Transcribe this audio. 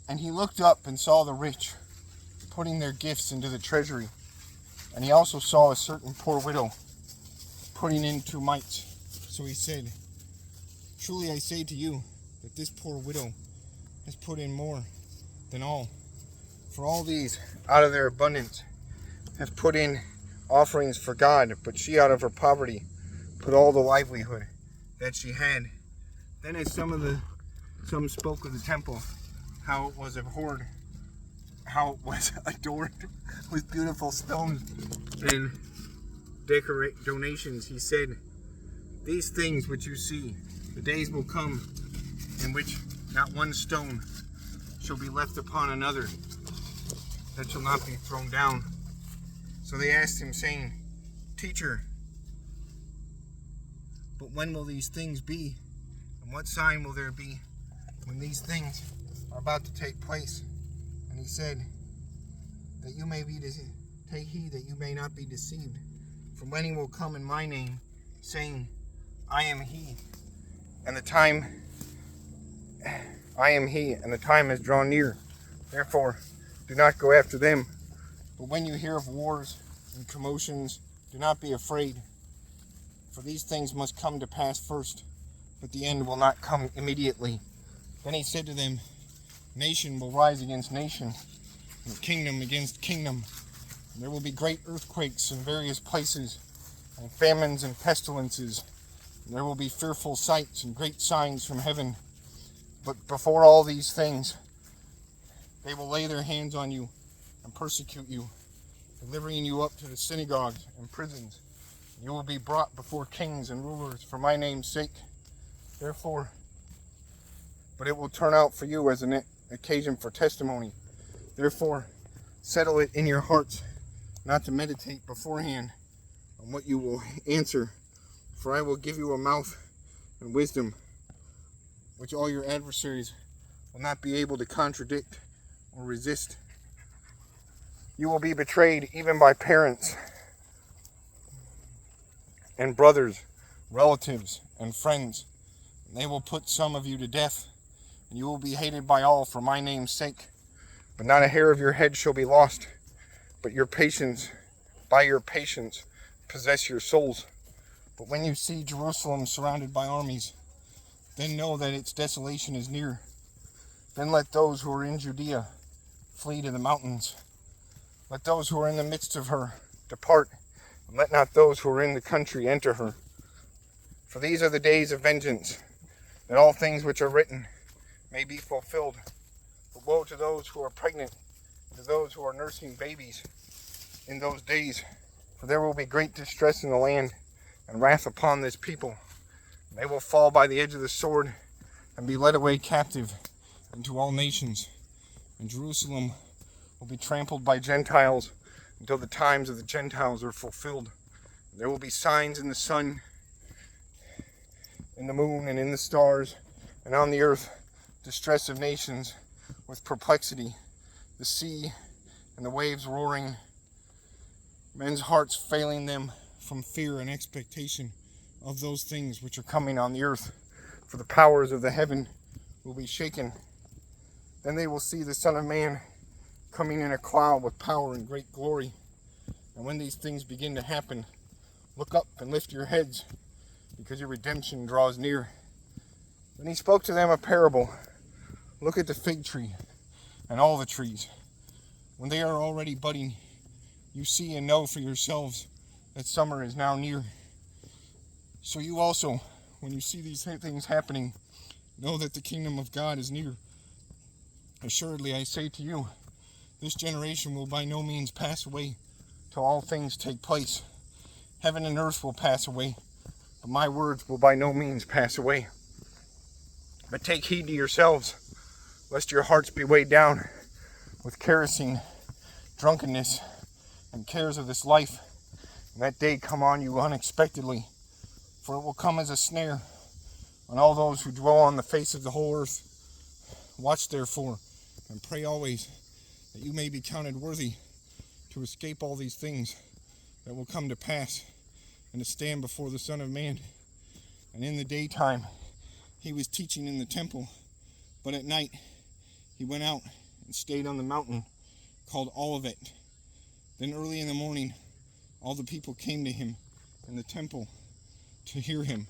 And he looked up and saw the rich putting their gifts into the treasury. And he also saw a certain poor widow putting in 2 mites. So he said, truly I say to you that this poor widow has put in more than all. For all these, out of their abundance, have put in offerings for God, but she out of her poverty put all the livelihood that she had. Then as some spoke of the temple, how it was abhorred, how it was adorned with beautiful stones and donations, he said, these things which you see, the days will come in which not one stone shall be left upon another that shall not be thrown down. So they asked him, saying, Teacher, but when will these things be? And what sign will there be when these things are about to take place? And he said, that you may be take heed that you may not be deceived. For many will come in my name, saying, I am he, and the time has drawn near. Therefore, do not go after them. But when you hear of wars and commotions, do not be afraid. For these things must come to pass first, but the end will not come immediately. Then he said to them, nation will rise against nation, and kingdom against kingdom. And there will be great earthquakes in various places, and famines and pestilences. And there will be fearful sights and great signs from heaven. But before all these things, they will lay their hands on you and persecute you, delivering you up to the synagogues and prisons. You will be brought before kings and rulers for my name's sake. Therefore, but it will turn out for you as an occasion for testimony. Therefore, settle it in your hearts not to meditate beforehand on what you will answer. For I will give you a mouth and wisdom, which all your adversaries will not be able to contradict or resist. You will be betrayed even by parents and brothers, relatives, and friends. And they will put some of you to death, and you will be hated by all for my name's sake. But not a hair of your head shall be lost, but by your patience, possess your souls. But when you see Jerusalem surrounded by armies, then know that its desolation is near. Then let those who are in Judea flee to the mountains. Let those who are in the midst of her depart, and let not those who are in the country enter her. For these are the days of vengeance, that all things which are written may be fulfilled. But woe to those who are pregnant, and to those who are nursing babies in those days. For there will be great distress in the land, and wrath upon this people. And they will fall by the edge of the sword, and be led away captive into all nations. And Jerusalem will be trampled by Gentiles until the times of the Gentiles are fulfilled. There will be signs in the sun, in the moon, and in the stars, and on the earth, distress of nations with perplexity, the sea and the waves roaring, men's hearts failing them from fear and expectation of those things which are coming on the earth. For the powers of the heaven will be shaken. Then they will see the Son of Man coming in a cloud with power and great glory. And when these things begin to happen, look up and lift your heads, because your redemption draws near. Then he spoke to them a parable. Look at the fig tree and all the trees. When they are already budding, you see and know for yourselves that summer is now near. So you also, when you see these things happening, know that the kingdom of God is near. Assuredly, I say to you, this generation will by no means pass away till all things take place. Heaven and earth will pass away, but my words will by no means pass away. But take heed to yourselves, lest your hearts be weighed down with kerosene, drunkenness, and cares of this life, and that day come on you unexpectedly. For it will come as a snare on all those who dwell on the face of the whole earth. Watch therefore, and pray always, that you may be counted worthy to escape all these things that will come to pass, and to stand before the Son of Man. And in the daytime he was teaching in the temple, but at night he went out and stayed on the mountain called Olivet. Then early in the morning, all the people came to him in the temple to hear him.